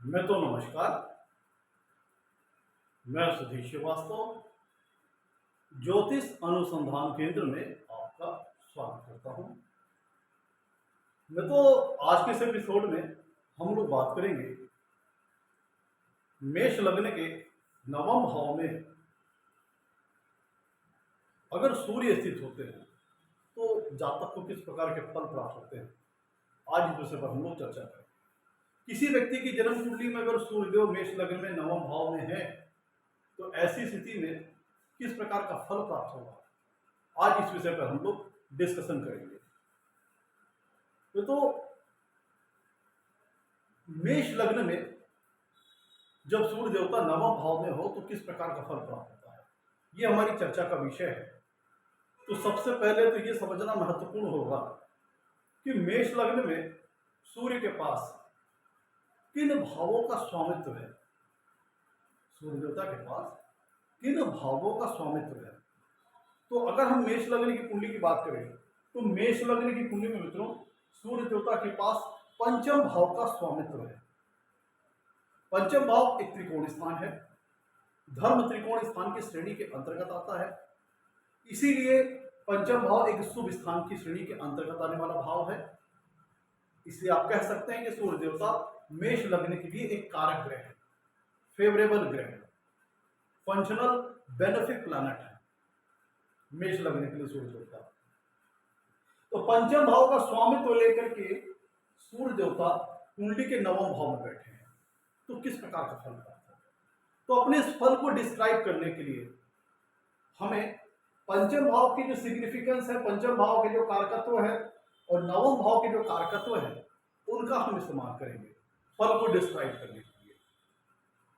मैं तो नमस्कार। मैं सुधीर श्रीवास्तव ज्योतिष अनुसंधान केंद्र में आपका स्वागत करता हूं। मैं तो आज के इस एपिसोड में हम लोग बात करेंगे मेष लग्न के नवम भाव में अगर सूर्य स्थित होते हैं तो जातक को किस प्रकार के फल प्राप्त होते हैं, आज इस विषय पर हम लोग चर्चा करेंगे। किसी व्यक्ति की जन्म कुंडली में अगर सूर्यदेव मेष लग्न में नवम भाव में है तो ऐसी स्थिति में किस प्रकार का फल प्राप्त होगा, आज इस विषय पर हम लोग डिस्कशन करेंगे। तो मेष लग्न में जब सूर्य देवता नवम भाव में हो तो किस प्रकार का फल प्राप्त होता है, ये हमारी चर्चा का विषय है। तो सबसे पहले तो ये समझना महत्वपूर्ण होगा कि मेष लग्न में सूर्य के पास किन भावों का स्वामित्व है। सूर्य देवता के पास किन भावों का स्वामित्व है। तो अगर हम मेष लग्न की कुंडली की बात करें तो मेष लग्न की कुंडली में मित्रों सूर्य देवता के पास पंचम भाव का स्वामित्व है। पंचम भाव एक त्रिकोण स्थान है, धर्म त्रिकोण स्थान की श्रेणी के अंतर्गत आता है, इसीलिए पंचम भाव एक शुभ स्थान की श्रेणी के अंतर्गत आने वाला भाव है। इसलिए आप कह सकते हैं कि सूर्य देवता मेष लग्न के लिए एक कारक ग्रह है, फेवरेबल ग्रह है, फंक्शनल बेनिफिट प्लैनेट है मेष लग्न के लिए सूर्य देवता। तो पंचम भाव का स्वामित्व लेकर के सूर्य देवता कुंडली के नवम भाव में बैठे हैं तो किस प्रकार का फल प्राप्त होगा। तो अपने इस फल को डिस्क्राइब करने के लिए हमें पंचम भाव की जो सिग्निफिकेंस है, पंचम भाव के जो कारकत्व है और नवम भाव के जो कारकत्व है उनका हम इस्तेमाल करेंगे फल को डिस्क्राइब करने के लिए।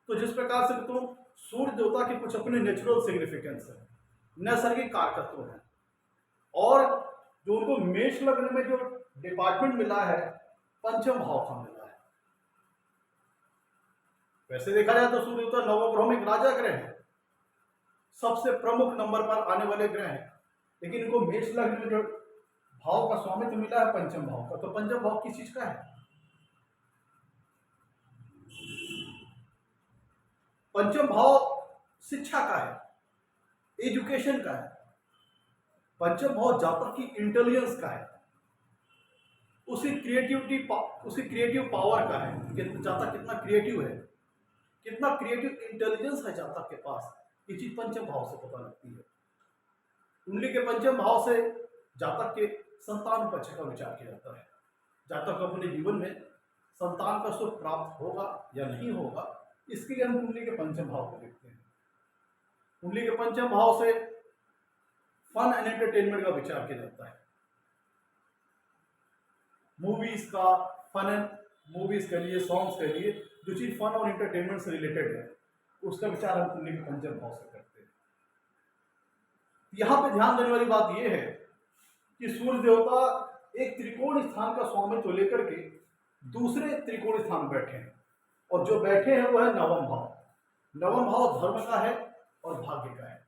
तो जिस प्रकार से तो सूर्य देवता के कुछ अपने नेचुरल सिग्निफिकेंस है, नैसर्गिक कारकत्व है, और जो उनको मेष लग्न में जो डिपार्टमेंट मिला है पंचम भाव का मिला है। वैसे देखा जाए तो सूर्य देवता नवग्रहों में एक राजा ग्रह है, सबसे प्रमुख नंबर पर आने वाले ग्रह हैं, लेकिन इनको मेष लग्न में जो भाव का स्वामित्व मिला है पंचम भाव का। तो पंचम भाव किस चीज का है? पंचम भाव शिक्षा का है, एजुकेशन का है। पंचम भाव जातक की इंटेलिजेंस का है, उसकी क्रिएटिव पावर का है कि जातक कितना क्रिएटिव है, कितना क्रिएटिव इंटेलिजेंस है जातक के पास, ये चीज पंचम भाव से पता लगती है। कुंडली के पंचम भाव से जातक के संतान पक्ष का विचार किया जाता है, जातक अपने जीवन में संतान का सुख प्राप्त होगा या नहीं होगा, इसके लिए हम कुंडली के पंचम भाव को देखते हैं। कुंडली के पंचम भाव से फन एंड एंटरटेनमेंट का विचार किया जाता है, मूवीज का फन एंड मूवीज के लिए, सॉन्ग्स के लिए, जो चीज फन और एंटरटेनमेंट से रिलेटेड है उसका विचार हम कुंडली के पंचम भाव से करते हैं। यहां पे ध्यान देने वाली बात यह है कि सूर्य देवता एक त्रिकोण स्थान का स्वामित्व लेकर के दूसरे त्रिकोण स्थान बैठे हैं, और जो बैठे हैं वो है नवम भाव। नवम भाव धर्म का है और भाग्य का है।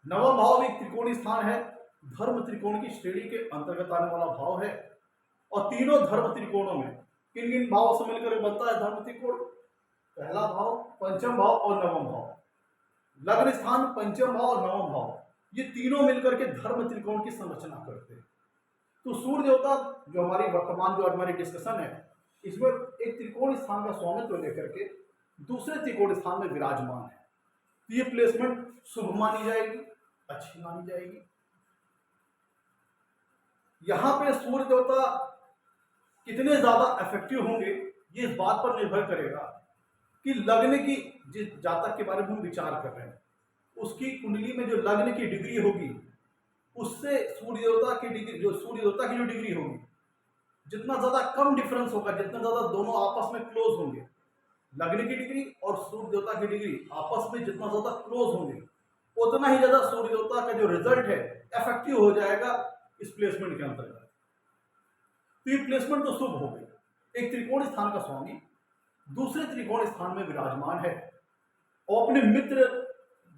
नवम भाव एक त्रिकोण स्थान है, धर्म त्रिकोण की श्रेणी के अंतर्गत आने वाला भाव है, और तीनों धर्म त्रिकोणों में किन किन भाव से मिलकर बनता है धर्म त्रिकोण? पहला भाव, पंचम भाव और नवम भाव। लग्न स्थान, पंचम भाव और नवम भाव, ये तीनों मिलकर के धर्म त्रिकोण की संरचना करते हैं। तो सूर्य देवता जो हमारी डिस्कशन है इसमें एक त्रिकोण स्थान का स्वामित्व लेकर के दूसरे त्रिकोण स्थान में विराजमान है। तो ये प्लेसमेंट शुभ मानी जाएगी, अच्छी मानी जाएगी। यहां पे सूर्य देवता कितने ज्यादा इफेक्टिव होंगे ये इस बात पर निर्भर करेगा कि लग्न की, जिस जातक के बारे में हम विचार कर रहे हैं उसकी कुंडली में जो लग्न की डिग्री होगी उससे सूर्य देवता की जो डिग्री होगी, जितना ज्यादा कम डिफरेंस होगा, जितना ज्यादा दोनों आपस में क्लोज होंगे, लग्न की डिग्री और सूर्य देवता की डिग्री आपस में जितना ज्यादा क्लोज होंगे उतना ही ज्यादा सूर्य देवता का जो रिजल्ट है इफेक्टिव हो जाएगा इस प्लेसमेंट के अंतर्गत। तो ये प्लेसमेंट तो शुभ हो गई। एक त्रिकोण स्थान का स्वामी दूसरे त्रिकोण स्थान में विराजमान है और अपने मित्र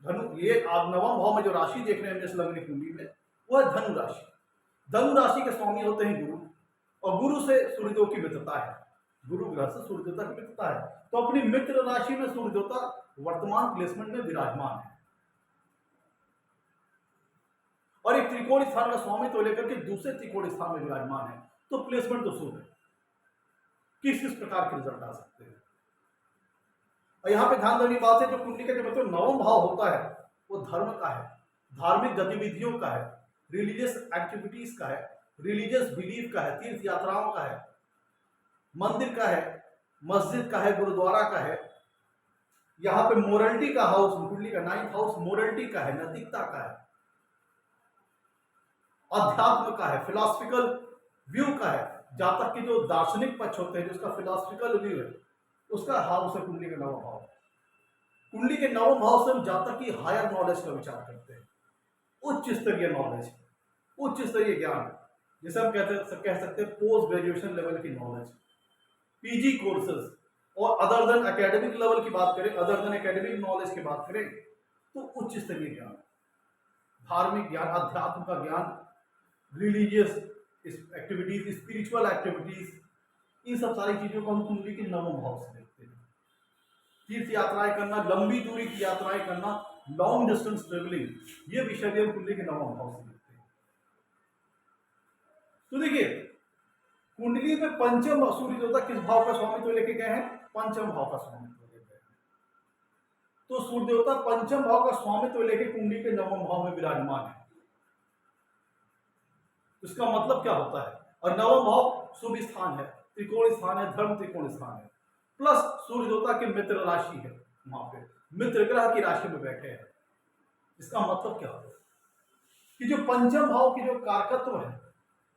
धनु, ये आप नवम भाव में जो राशि देख रहे हैं मेष लग्न की कुंडली में वो है धनु राशि। धनु राशि के स्वामी होते हैं गुरु, और गुरु से सूर्यदेव की मित्रता है। गुरु ग्रह से सूर्य देवता की मित्रता है, तो अपनी मित्र राशि में सूर्य देवता वर्तमान प्लेसमेंट में विराजमान है और एक त्रिकोण स्थान का स्वामित्व लेकर के दूसरे त्रिकोण स्थान में विराजमान है, तो प्लेसमेंट तो शुभ है। किस किस प्रकार के रिजल्ट आ सकते हैं। और यहां पे ध्यान देने बात है, जो कुंडली का जो मतलब नवम भाव होता है वो धर्म का है, धार्मिक गतिविधियों का है, रिलीजियस एक्टिविटीज का है, रिलीजियस बिलीफ का है, तीर्थ यात्राओं का है, मंदिर का है, मस्जिद का है, गुरुद्वारा का है। यहाँ पे मोरलिटी का हाउस, कुंडली का 9th हाउस मोरलिटी का है, नैतिकता का है, अध्यात्म का है, फिलोसफिकल व्यू का है। जातक के जो दार्शनिक पक्ष होते हैं, जिसका फिलोसफिकल व्यू है, उसका हाउस है कुंडली के नवम भाव। कुंडली के नवम भाव से हम जातक की हायर नॉलेज का विचार करते हैं, उच्च स्तरीय नॉलेज, उच्च स्तरीय ज्ञान, जिसे हम कह सकते हैं पोस्ट ग्रेजुएशन लेवल की नॉलेज, पीजी कोर्सेज, और अदर देन एकेडमिक लेवल की बात करें, अदर देन एकेडमिक नॉलेज की बात करें, तो उच्च स्तरीय ज्ञान, धार्मिक ज्ञान, अध्यात्म का ज्ञान, रिलीजियस एक्टिविटीज, स्पिरिचुअल एक्टिविटीज, इन सब सारी चीजों को हम कुंडली के नवम भाव से देखते हैं। तीर्थ यात्राएं करना, लंबी दूरी की यात्राएं करना, लॉन्ग डिस्टेंस ट्रेवलिंग, ये विषय भी हम कुंडली के नवम भाव से देखते हैं। तो देखिए कुंडली में पंचम सूर्य देवता किस भाव का स्वामित्व लेके गए हैं, पंचम भाव का स्वामित्व लेके गए हैं। तो सूर्य देवता पंचम भाव का स्वामित्व लेके कुंडली के नवम भाव में विराजमान है। इसका मतलब क्या होता है, और नवम भाव शुभ स्थान है, त्रिकोण स्थान है, धर्म त्रिकोण स्थान है, प्लस सूर्य देवता की मित्र राशि है, वहां पे मित्र ग्रह की राशि में बैठे हैं। इसका मतलब क्या होता है कि जो पंचम भाव की जो कारकत्व है,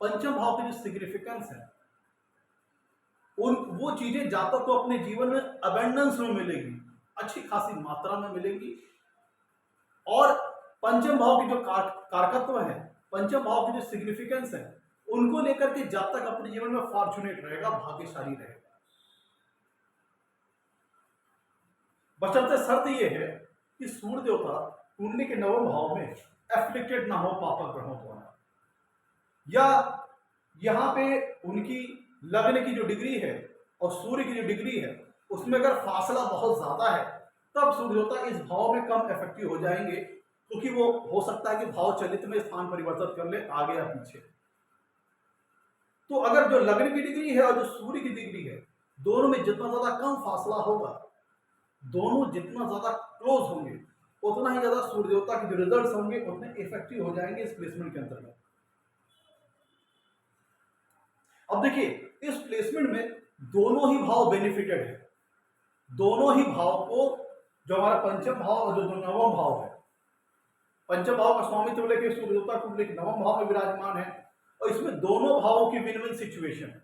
पंचम भाव की जो सिग्निफिकेंस है, उन वो चीजें जातक को अपने जीवन में अबेंडेंस में मिलेगी, अच्छी खासी मात्रा में मिलेंगी। और पंचम भाव की जो कारकत्व है, पंचम भाव की जो सिग्निफिकेंस है, उनको लेकर के जातक अपने जीवन में फॉर्चुनेट रहेगा, भाग्यशाली रहेगा। बशर्ते शर्त यह है कि सूर्य देवता कुंडली के नवम भाव में एफ्लिक्टेड ना हो पापक ग्रहों द्वारा, या यहां पे उनकी लग्न की जो डिग्री है और सूर्य की जो डिग्री है उसमें अगर फासला बहुत ज्यादा है, तब सूर्य देवता इस भाव में कम इफेक्टिव हो जाएंगे, क्योंकि वो हो सकता है कि भाव चलित में स्थान परिवर्तित कर ले आगे या पीछे। तो अगर जो लग्न की डिग्री है और जो सूर्य की डिग्री है, दोनों में जितना ज्यादा कम फासला होगा, दोनों जितना ज्यादा क्लोज होंगे, उतना ही ज्यादा सूर्य देवता के जो रिजल्ट्स होंगे उतने इफेक्टिव हो जाएंगे इस प्लेसमेंट के अंतर्गत। अब देखिए इस प्लेसमेंट में दोनों ही भाव बेनिफिटेड है, दोनों ही भाव को, जो हमारा पंचम भाव और जो नवम भाव है, पंचम भाव का स्वामित्व लेकर सूर्य देवता कुंडली के नवम भाव में विराजमान है, और इसमें दोनों भावों की विन विन सिचुएशन है।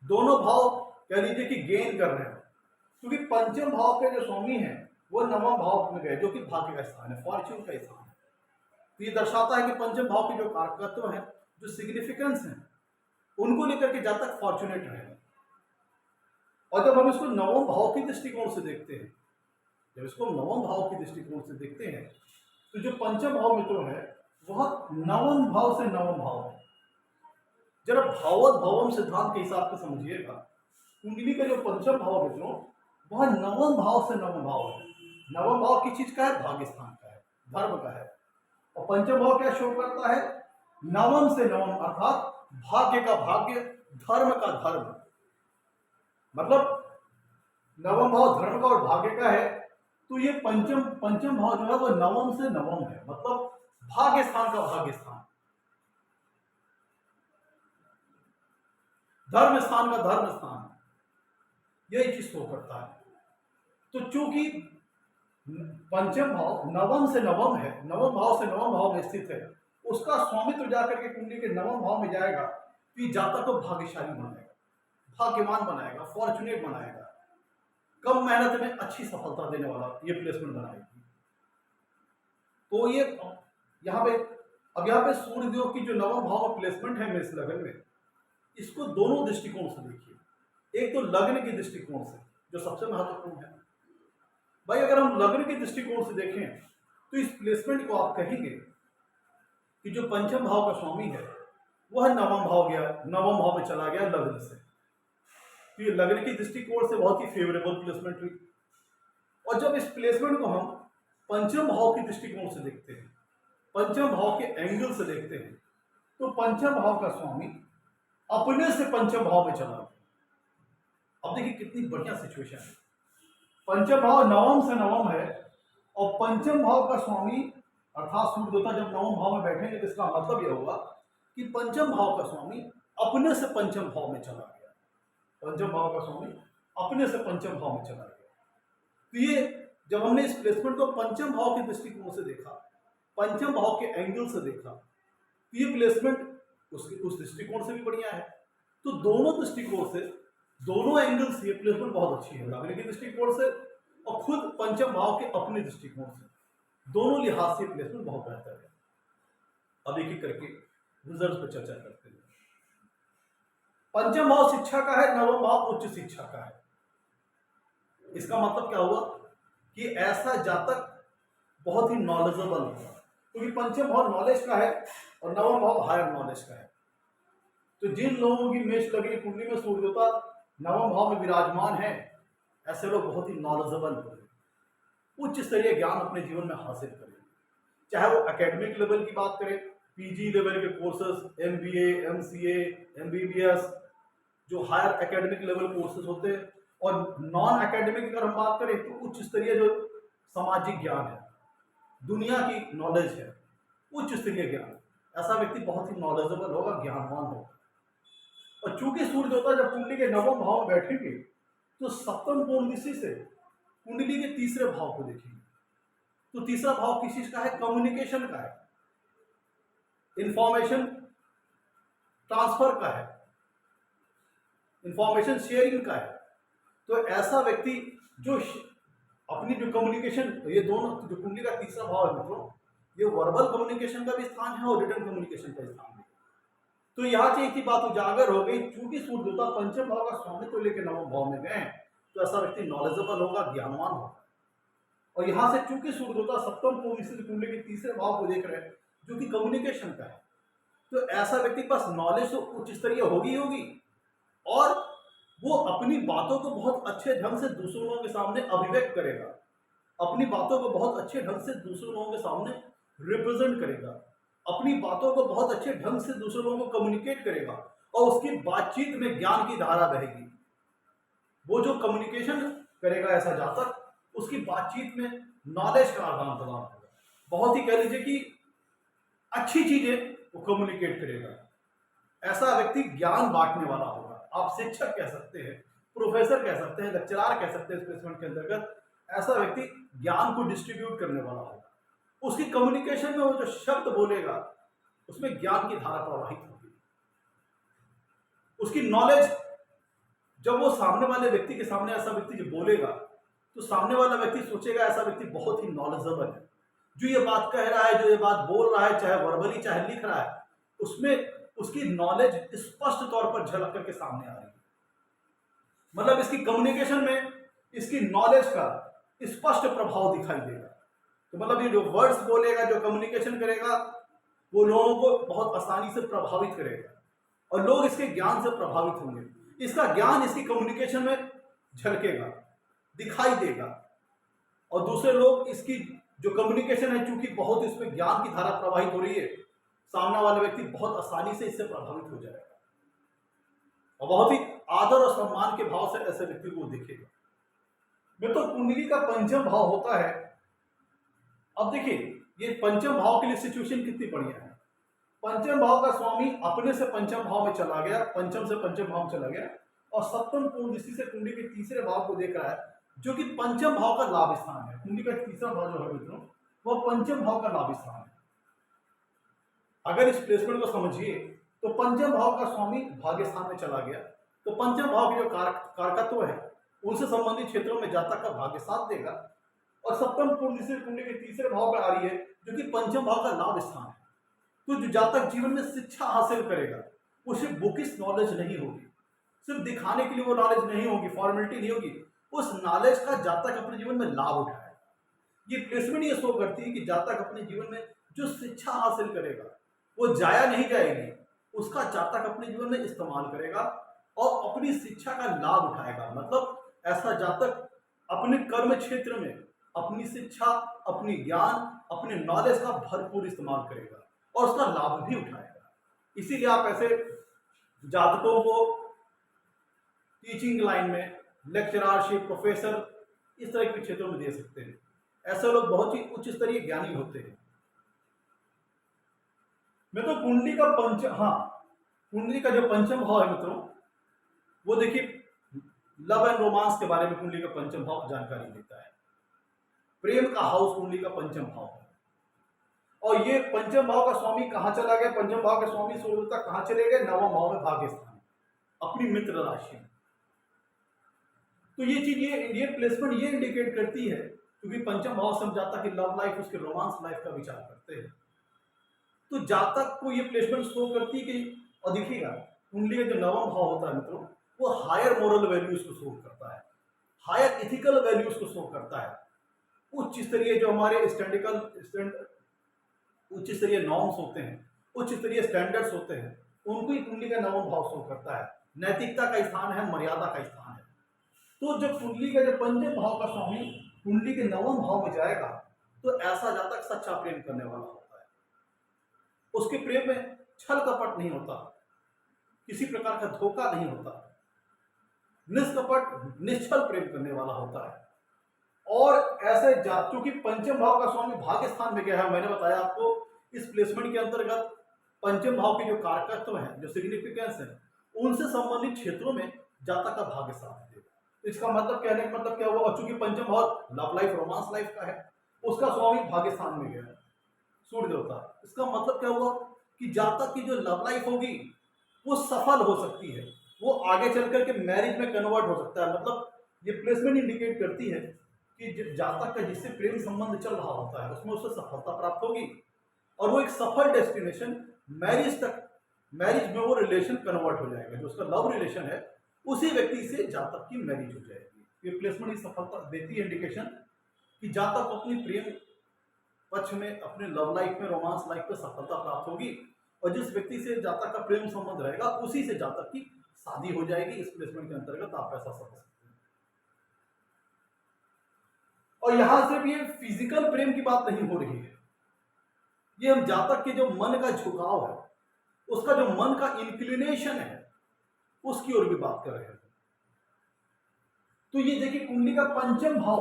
दोनों भाव कह लीजिए कि गेन कर रहे हैं, क्योंकि पंचम भाव के जो स्वामी है वो नवम भाव में गए, जो कि भाग्य का स्थान है, फॉर्च्यून का स्थान है। तो ये दर्शाता है कि पंचम भाव की जो कारकत्व है, जो सिग्निफिकेंस है, उनको लेकर के जब तक फॉर्चुनेट रहेगा। और जब हम इसको नवम भाव की दृष्टिकोण से देखते हैं, जब इसको नवम भाव की दृष्टिकोण से देखते हैं, तो जो पंचम भाव मित्रों है वह नवम भाव से नवम भाव है। जरा भाववत भवम सिद्धांत के हिसाब से समझिएगा, कुंडली का जो पंचम भाव मित्रों वह नवम भाव से नवम भाव है। नवम भाव किस चीज का है, भाग्य स्थान का है, धर्म का है। और पंचम भाव क्या शो करता है, नवम से नवम, अर्थात भाग्य का भाग्य, धर्म का धर्म। मतलब नवम भाव धर्म का और भाग्य का है, तो ये पंचम भाव जो है वो नवम से नवम है, मतलब भाग्य स्थान का भाग्य स्थान, धर्म स्थान का धर्म स्थान, यही चीज शो करता है। तो चूंकि पंचम भाव नवम से नवम है, नवम भाव से नवम भाव में स्थित है, उसका स्वामित्व जाकर के कुंडली के नवम भाव में जाएगा, तो ये जातक को भाग्यशाली बनाएगा, भाग्यवान बनाएगा, फॉर्चुनेट बनाएगा, कम मेहनत में अच्छी सफलता देने वाला ये प्लेसमेंट बनाएगी। तो ये यहाँ पे सूर्यदेव की जो नवम भाव में प्लेसमेंट है मेष लग्न में, इसको दोनों दृष्टिकोण से देखिए। एक तो लग्न की दृष्टिकोण से, जो सबसे महत्वपूर्ण है भाई, अगर हम लग्न के दृष्टिकोण से देखें तो इस प्लेसमेंट को आप कहेंगे कि जो पंचम भाव का स्वामी है वह नवम भाव में चला गया लग्न से, तो ये लगने की दृष्टिकोण से बहुत ही फेवरेबल प्लेसमेंट हुई। और जब इस प्लेसमेंट को हम पंचम भाव की दृष्टिकोण से देखते हैं, पंचम भाव के एंगल से देखते हैं, तो पंचम भाव का स्वामी अपने से पंचम भाव में चला गया। अब देखिए कितनी बढ़िया सिचुएशन है। पंचम भाव नवम से नवम है और पंचम भाव का स्वामी अर्थात सूर्य देवता जब नवम भाव में बैठेंगे तो इसका मतलब यह होगा कि पंचम भाव का स्वामी अपने से पंचम भाव में चला गया। पंचम भाव का स्वामी अपने से पंचम भाव में चला गया। तो ये जब हमने इस प्लेसमेंट को पंचम भाव के दृष्टिकोण से देखा, पंचम भाव के एंगल से देखा, तो ये प्लेसमेंट उस दृष्टिकोण से भी बढ़िया है। तो दोनों दृष्टिकोण से, दोनों एंगल से ये प्लेसमेंट बहुत अच्छी है, लगने की दृष्टिकोण से और खुद पंचम भाव के अपने दृष्टिकोण से, दोनों लिहाज से प्लेसमेंट बहुत बेहतर है। अब एक एक करके रिजल्ट पर चर्चा करते हैं। पंचम भाव शिक्षा का है, नवम भाव उच्च शिक्षा का है। इसका मतलब क्या हुआ कि ऐसा जातक बहुत ही नॉलेजेबल होगा, क्योंकि पंचम भाव नॉलेज का है और नवम भाव हायर नॉलेज का है। तो जिन लोगों की मेष लग्न कुंडली में सूर्य देवता नवम भाव में विराजमान है, ऐसे लोग बहुत ही नॉलेजेबल होंगे, उच्च स्तरीय ज्ञान अपने जीवन में हासिल करेंगे। चाहे वो एकेडमिक लेवल की बात करें, पीजी लेवल के कोर्सेज, एमबीए, एमसीए, एमबीबीएस, जो हायर एकेडमिक लेवल कोर्सेज होते हैं, और नॉन एकेडमिक अगर हम बात करें तो उच्च स्तरीय जो सामाजिक ज्ञान है, दुनिया की नॉलेज है, उच्च स्तरीय ज्ञान, ऐसा व्यक्ति बहुत ही नॉलेजेबल होगा, ज्ञानवान होगा। और चूंकि सूर्य देवता जब कुंडली के नवम भाव में बैठेंगे तो सप्तम कोण दृष्टि से कुंडली के तीसरे भाव को देखेंगे। तो तीसरा भाव किस चीज का है? कम्युनिकेशन का है, इंफॉर्मेशन ट्रांसफर का है, इंफॉर्मेशन शेयरिंग का है। तो ऐसा व्यक्ति जो अपनी जो कम्युनिकेशन, ये दोनों जो कुंडली का तीसरा भाव है मित्रों, ये वर्बल कम्युनिकेशन का भी स्थान है और रिटन कम्युनिकेशन का स्थान है। तो यहाँ से एक ही बात उजागर हो गई, चूंकि सूर्य देवता पंचम भाव का स्वामित्व लेकर नवम भाव में गए, तो ऐसा व्यक्ति नॉलेजेबल होगा, ज्ञानवान होगा। और यहाँ से चूंकि सूर्य देवता सप्तम कोण स्थित कुंडली के तीसरे भाव को देख रहे हैं, जो कि कम्युनिकेशन का है, तो ऐसा व्यक्ति के पास नॉलेज तो उच्च स्तरीय होगी और वो अपनी बातों को बहुत अच्छे ढंग से दूसरों लोगों के सामने अभिव्यक्त करेगा, अपनी बातों को बहुत अच्छे ढंग से दूसरों लोगों के सामने रिप्रेजेंट करेगा, अपनी बातों को बहुत अच्छे ढंग से दूसरे लोगों को कम्युनिकेट करेगा और उसकी बातचीत में ज्ञान की धारा बहेगी। वो जो कम्युनिकेशन करेगा ऐसा जातक, उसकी बातचीत में नॉलेज का आदान प्रदान होगा, बहुत ही कह लीजिए कि अच्छी चीजें वो कम्युनिकेट करेगा। ऐसा व्यक्ति ज्ञान बांटने वाला होगा। आप शिक्षक कह सकते हैं, प्रोफेसर कह सकते हैं, लेक्चरर कह सकते हैं। इस प्लेसमेंट के अंतर्गत ऐसा व्यक्ति ज्ञान को डिस्ट्रीब्यूट करने वाला होगा। उसकी कम्युनिकेशन में वो जो शब्द बोलेगा उसमें ज्ञान की धारा प्रवाहित होगी। उसकी नॉलेज, जब वो सामने वाले व्यक्ति के सामने ऐसा व्यक्ति जब बोलेगा तो सामने वाला व्यक्ति सोचेगा ऐसा व्यक्ति बहुत ही नॉलेजेबल है, जो ये बात कह रहा है, जो ये बात बोल रहा है, चाहे वर्बली चाहे लिख रहा है, उसमें उसकी नॉलेज स्पष्ट तौर पर झलक करके सामने आ रही है। मतलब इसकी कम्युनिकेशन में इसकी नॉलेज का स्पष्ट प्रभाव दिखाई देगा। तो मतलब ये जो वर्ड्स बोलेगा, जो कम्युनिकेशन करेगा, वो लोगों को बहुत आसानी से प्रभावित करेगा और लोग इसके ज्ञान से प्रभावित होंगे। इसका ज्ञान इसकी कम्युनिकेशन में झलकेगा, दिखाई देगा और दूसरे लोग इसकी जो कम्युनिकेशन है, चूंकि बहुत इसमें ज्ञान की धारा प्रवाहित हो रही है, सामने वाला व्यक्ति बहुत आसानी से इससे प्रभावित हो जाएगा और बहुत ही आदर और सम्मान के भाव से ऐसे व्यक्ति को देखेगा। मित्रों, कुंडली का पंचम भाव होता है। अब देखिए ये पंचम भाव के लिए सिचुएशन कितनी बढ़िया है। पंचम भाव का स्वामी अपने से पंचम भाव में चला गया, पंचम से पंचम भाव में चला गया और सप्तम कोण दृष्टि से कुंडली के तीसरे भाव को देख रहा है, जो कि पंचम भाव का लाभ स्थान है। कुंडली का तीसरा भाव जो है मित्रों, वह पंचम भाव का लाभ स्थान है। अगर इस प्लेसमेंट को समझिए तो पंचम भाव का स्वामी भाग्य स्थान में चला गया, तो पंचम भाव के जो कारकत्व है उनसे संबंधित क्षेत्रों में जातक का भाग्य साथ देगा। और सप्तम कोण दृष्टि कुंडली के तीसरे भाव पर आ रही है, जो कि पंचम भाव का लाभ स्थान है। तो जो जातक जीवन में शिक्षा हासिल करेगा, वो सिर्फ बुकिश नॉलेज नहीं होगी, सिर्फ दिखाने के लिए वो नॉलेज नहीं होगी, फॉर्मेलिटी नहीं होगी, उस नॉलेज का जातक अपने जीवन में लाभ उठाएगा। ये प्लेसमेंट ये शो करती है कि जातक अपने जीवन में जो शिक्षा हासिल करेगा वो जाया नहीं जाएगी, उसका जातक अपने जीवन में इस्तेमाल करेगा और अपनी शिक्षा का लाभ उठाएगा। मतलब ऐसा जातक अपने कर्म क्षेत्र में अपनी शिक्षा, अपनी ज्ञान, अपने नॉलेज का भरपूर इस्तेमाल करेगा और उसका लाभ भी उठाएगा। इसीलिए आप ऐसे जातकों को टीचिंग लाइन में, लेक्चररशिप, प्रोफेसर, इस तरह के क्षेत्रों में दे सकते हैं। ऐसे लोग बहुत ही उच्च स्तरीय ज्ञानी होते हैं। मैं तो कुंडली का कुंडली का जो पंचम भाव है मित्रों, वो देखिए लव एंड रोमांस के बारे में कुंडली का पंचम भाव जानकारी देता है। प्रेम का हाउस कुंडली का पंचम भाव है। और ये पंचम भाव का स्वामी कहां चला गया, पंचम भाव के स्वामी सूर्य कहां चले गए, नवम भाव में भाग्य स्थान, अपनी मित्र राशि में। तो ये चीज, ये प्लेसमेंट ये इंडिकेट करती है, क्योंकि पंचम भाव से जातक की लव लाइफ, उसके रोमांस लाइफ का विचार करते हैं। तो जातक को ये प्लेसमेंट शो करती है कि, और देखिएगा कुंडली का जो नवम भाव होता है मित्रों, वो हायर मोरल वैल्यूज को शो करता है, हायर इथिकल वैल्यूज को शो करता है। उच्च स्तरीय जो हमारे उच्च स्तरीय नॉर्म्स होते हैं, उच्च स्तरीय स्टैंडर्ड्स होते हैं, उनको ही कुंडली का नवम भाव शो करता है। नैतिकता का स्थान है, मर्यादा का स्थान है। तो जब कुंडली का जो पंचम भाव का स्वामी कुंडली के नवम भाव में जाएगा, तो ऐसा जातक सच्चा प्रेम करने वाला होता है। उसके प्रेम में छल कपट नहीं होता, किसी प्रकार का धोखा नहीं होता, निष्कपट निश्चल प्रेम करने वाला होता है। और ऐसे क्योंकि पंचम भाव का स्वामी भाग्य स्थान में गया है, मैंने बताया आपको इस प्लेसमेंट के अंतर्गत पंचम भाव के जो कारकत्व हैं, जो सिग्निफिकेंस है, उनसे संबंधित क्षेत्रों में जातक का भाग्य साथ देगा। इसका मतलब कहने का मतलब क्या हुआ, और चूंकि पंचम भाव लव लाइफ, रोमांस लाइफ का है, उसका स्वामी भाग्य स्थान में गया है सूर्य देवता। इसका मतलब क्या हुआ कि जातक की जो लव लाइफ होगी वो सफल हो सकती है, वो आगे चल करके मैरिज में कन्वर्ट हो सकता है। मतलब ये प्लेसमेंट इंडिकेट करती है कि जातक का जिससे प्रेम संबंध चल रहा होता है, उसमें उसे सफलता प्राप्त होगी और वो एक सफल डेस्टिनेशन मैरिज तक, मैरिज में वो रिलेशन कन्वर्ट हो जाएगा। जो उसका लव रिलेशन है, उसी व्यक्ति से जातक की मैरिज हो जाएगी। ये प्लेसमेंट ही सफलता देती है इंडिकेशन कि जातक अपनी प्रेम पक्ष में, अपने लव लाइफ में, रोमांस लाइफ में सफलता प्राप्त होगी, और जिस व्यक्ति से जातक का प्रेम संबंध रहेगा, उसी से जातक की शादी हो जाएगी। इस प्लेसमेंट के अंतर्गत आप ऐसा समझ सकते हैं। और यहां से भी ये फिजिकल प्रेम की बात नहीं हो रही है, ये हम जातक के जो मन का झुकाव है, उसका जो मन का इंक्लिनेशन है, उसकी ओर भी बात कर रहे हैं। तो ये देखिए कुंडली का पंचम भाव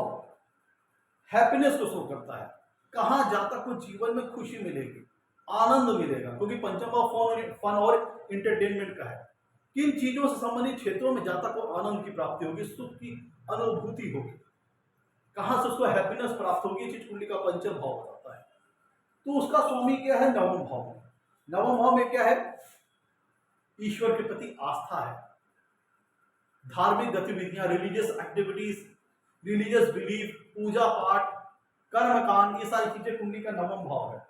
हैप्पीनेस को शो करता है। कहां जातक को जीवन में खुशी मिलेगी, आनंद मिलेगा, क्योंकि पंचम भाव फन और इंटरटेनमेंट का है। किन चीजों से संबंधित क्षेत्रों में जातक को आनंद की प्राप्ति होगी, सुख की अनुभूति होगी, कहां से उसको हैप्पीनेस प्राप्त होगी, चीज कुंडली का पंचम भाव बताता है। तो उसका स्वामी क्या है, नवम भाव में। नवम भाव में क्या है, ईश्वर के प्रति आस्था है, धार्मिक गतिविधियां, रिलीजियस एक्टिविटीज, रिलीजियस बिलीफ, पूजा पाठ, कर्मकांड, ये सारी चीजें कुंडली का नवम भाव है।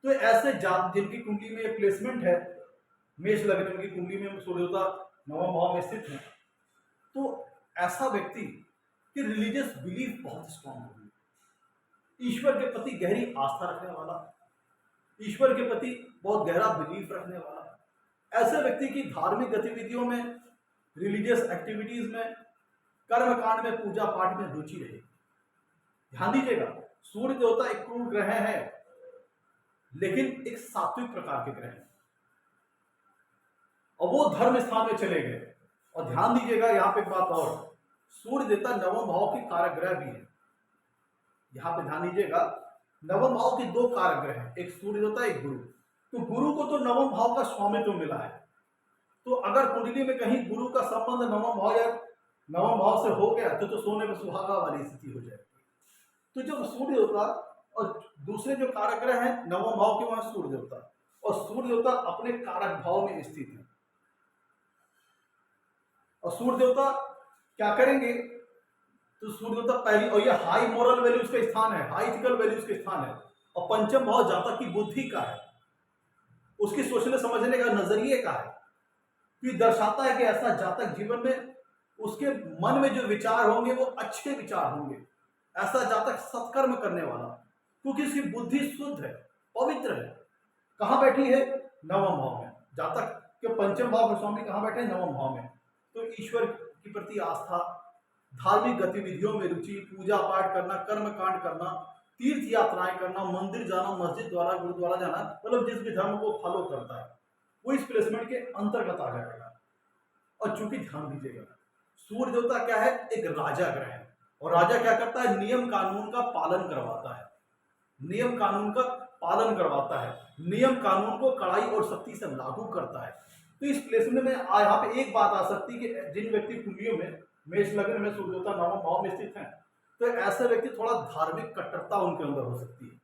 तो ऐसे जिनकी कुंडली में प्लेसमेंट है, मेष लग्न की कुंडली में सूर्यदेवता नवम भाव में स्थित है, तो ऐसा व्यक्ति की रिलीजियस बिलीफ बहुत स्ट्रांग होगी, ईश्वर के प्रति गहरी आस्था रखने वाला, ईश्वर के प्रति बहुत गहरा बिलीफ रखने वाला, ऐसे व्यक्ति की धार्मिक गतिविधियों में, रिलीजियस एक्टिविटीज में, कर्मकांड में, पूजा पाठ में रुचि रहेगी। ध्यान दीजिएगा, सूर्य देवता एक क्रूर ग्रह है, लेकिन एक सात्विक प्रकार के ग्रह हैं, और वो धर्म स्थान में चले गए। और ध्यान दीजिएगा यहां पे एक बात और, सूर्य देवता नवम भाव के कारक ग्रह भी है। यहां पे ध्यान दीजिएगा, नवम भाव के दो कारक ग्रह हैं, एक सूर्य देवता, एक गुरु। तो गुरु को तो नवम भाव का स्वामित्व मिला है, तो अगर कुंडली में कहीं गुरु का संबंध नवम भाव या नवम भाव से हो गया, तो सोने में सुहागा वाली स्थिति हो जाएगी। तो जब सूर्य देवता और दूसरे जो कारक ग्रह हैं नवम भाव के, वहां सूर्य देवता, और सूर्य देवता अपने कारक भाव में स्थित है। और सूर्य देवता क्या करेंगे, तो सूर्य देवता पहली, और ये हाई मोरल वैल्यूज का स्थान है, हाई इथिकल वैल्यूज का स्थान है, और पंचम भाव जातक की बुद्धि का है, उसकी सोचने समझने का नजरिए का है। तो ये दर्शाता है कि ऐसा जातक जीवन में उसके मन में जो विचार होंगे वो अच्छे विचार होंगे, ऐसा जातक सत्कर्म करने वाला, क्योंकि उसकी बुद्धि शुद्ध है, पवित्र है। कहां बैठी है, नवम भाव में। जातक के पंचम भाव के स्वामी कहां बैठे हैं, नवम भाव में। तो ईश्वर के प्रति आस्था, धार्मिक गतिविधियों में रुचि, पूजा पाठ करना, कर्म कांड करना, तीर्थ यात्राएं करना, मंदिर जाना, मस्जिद द्वारा गुरुद्वारा जाना, मतलब जिस भी धर्म को फॉलो करता है वो इस प्लेसमेंट के अंतर्गत आ जाएगा। और चूंकि ध्यान दीजिएगा, सूर्य देवता क्या है, एक राजा ग्रह है, और राजा क्या करता है, नियम कानून का पालन करवाता है, नियम कानून का पालन करवाता है, नियम कानून को कड़ाई और सख्ती से लागू करता है। तो इस प्लेसमेंट में यहाँ पे एक बात आ सकती है कि जिन व्यक्ति कुंडलियों में मेष लग्न में सूर्य देवता नवम भाव में स्थित हैं, तो ऐसे व्यक्ति थोड़ा धार्मिक कट्टरता उनके अंदर हो सकती है,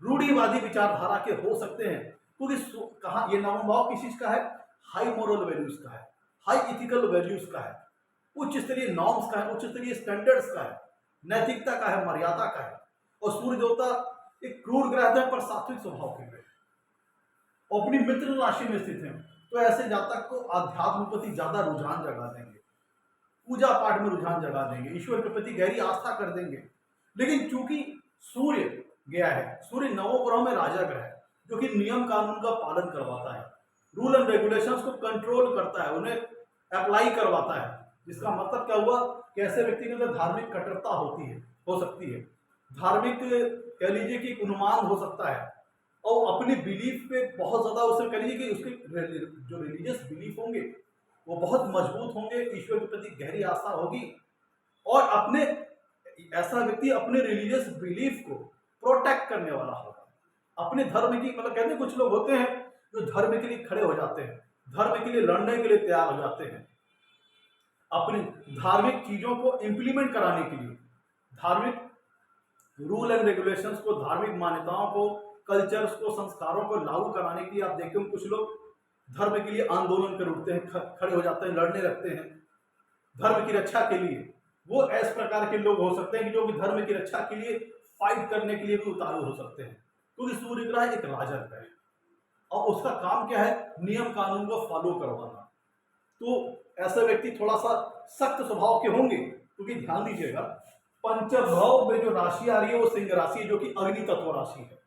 रूढ़िवादी विचारधारा के हो सकते हैं, क्योंकि कहा ये नवम भाव किस चीज का है, हाई मोरल वैल्यूज का है, हाई इथिकल वैल्यूज का है, उच्च स्तरीय नॉर्म्स का है, उच्च स्तरीय स्टैंडर्ड्स का है, नैतिकता का है, मर्यादा का है। और सूर्य देवता एक क्रूर ग्रह है पर सात्विक स्वभाव के ग्रह, अपनी मित्र राशि में स्थित है, तो ऐसे जातक को आध्यात्म प्रति ज्यादा रुझान जगा देंगे, पूजा पाठ में रुझान जगा देंगे, ईश्वर के प्रति गहरी आस्था कर देंगे। लेकिन चूंकि सूर्य गया है, सूर्य नवों ग्रहों में राजा ग्रह है, जो कि नियम कानून का पालन करवाता है, रूल एंड रेगुलेशंस को कंट्रोल करता है, उन्हें अप्लाई करवाता है, जिसका मतलब क्या हुआ कि ऐसे व्यक्ति के अंदर धार्मिक कट्टरता होती है, हो सकती है, धार्मिक कह लीजिए कि उन्माद हो सकता है, और अपनी बिलीफ पे बहुत ज्यादा उसे कह लीजिए कि उसके जो रिलीजियस बिलीफ होंगे वो बहुत मजबूत होंगे, ईश्वर के प्रति गहरी आस्था होगी, और अपने ऐसा व्यक्ति अपने रिलीजियस बिलीफ को प्रोटेक्ट करने वाला होगा, अपने धर्म की, मतलब कहते हैं कुछ लोग होते हैं जो धर्म के लिए खड़े हो जाते हैं, धर्म के लिए लड़ने के लिए तैयार हो जाते हैं, अपनी धार्मिक चीजों को इंप्लीमेंट कराने के लिए, धार्मिक रूल एंड रेगुलेशंस को, धार्मिक मान्यताओं को, कल्चर्स को, संस्कारों को लागू कराने के लिए आप देखते हो कुछ लोग धर्म के लिए आंदोलन कर उठते हैं, खड़े हो जाते हैं, लड़ने लगते हैं धर्म की रक्षा के लिए। वो इस प्रकार के लोग हो सकते हैं कि जो कि धर्म की रक्षा के लिए फाइट करने के लिए भी उतारू हो सकते हैं, क्योंकि सूर्य ग्रह एक राजा ग्रह है और उसका काम क्या है, नियम कानून को फॉलो करवाना। तो ऐसे व्यक्ति थोड़ा सा सख्त स्वभाव के होंगे, क्योंकि ध्यान दीजिएगा पंचम भाव में जो राशि आ रही है वो सिंह राशि है, जो कि अग्नि तत्व राशि है,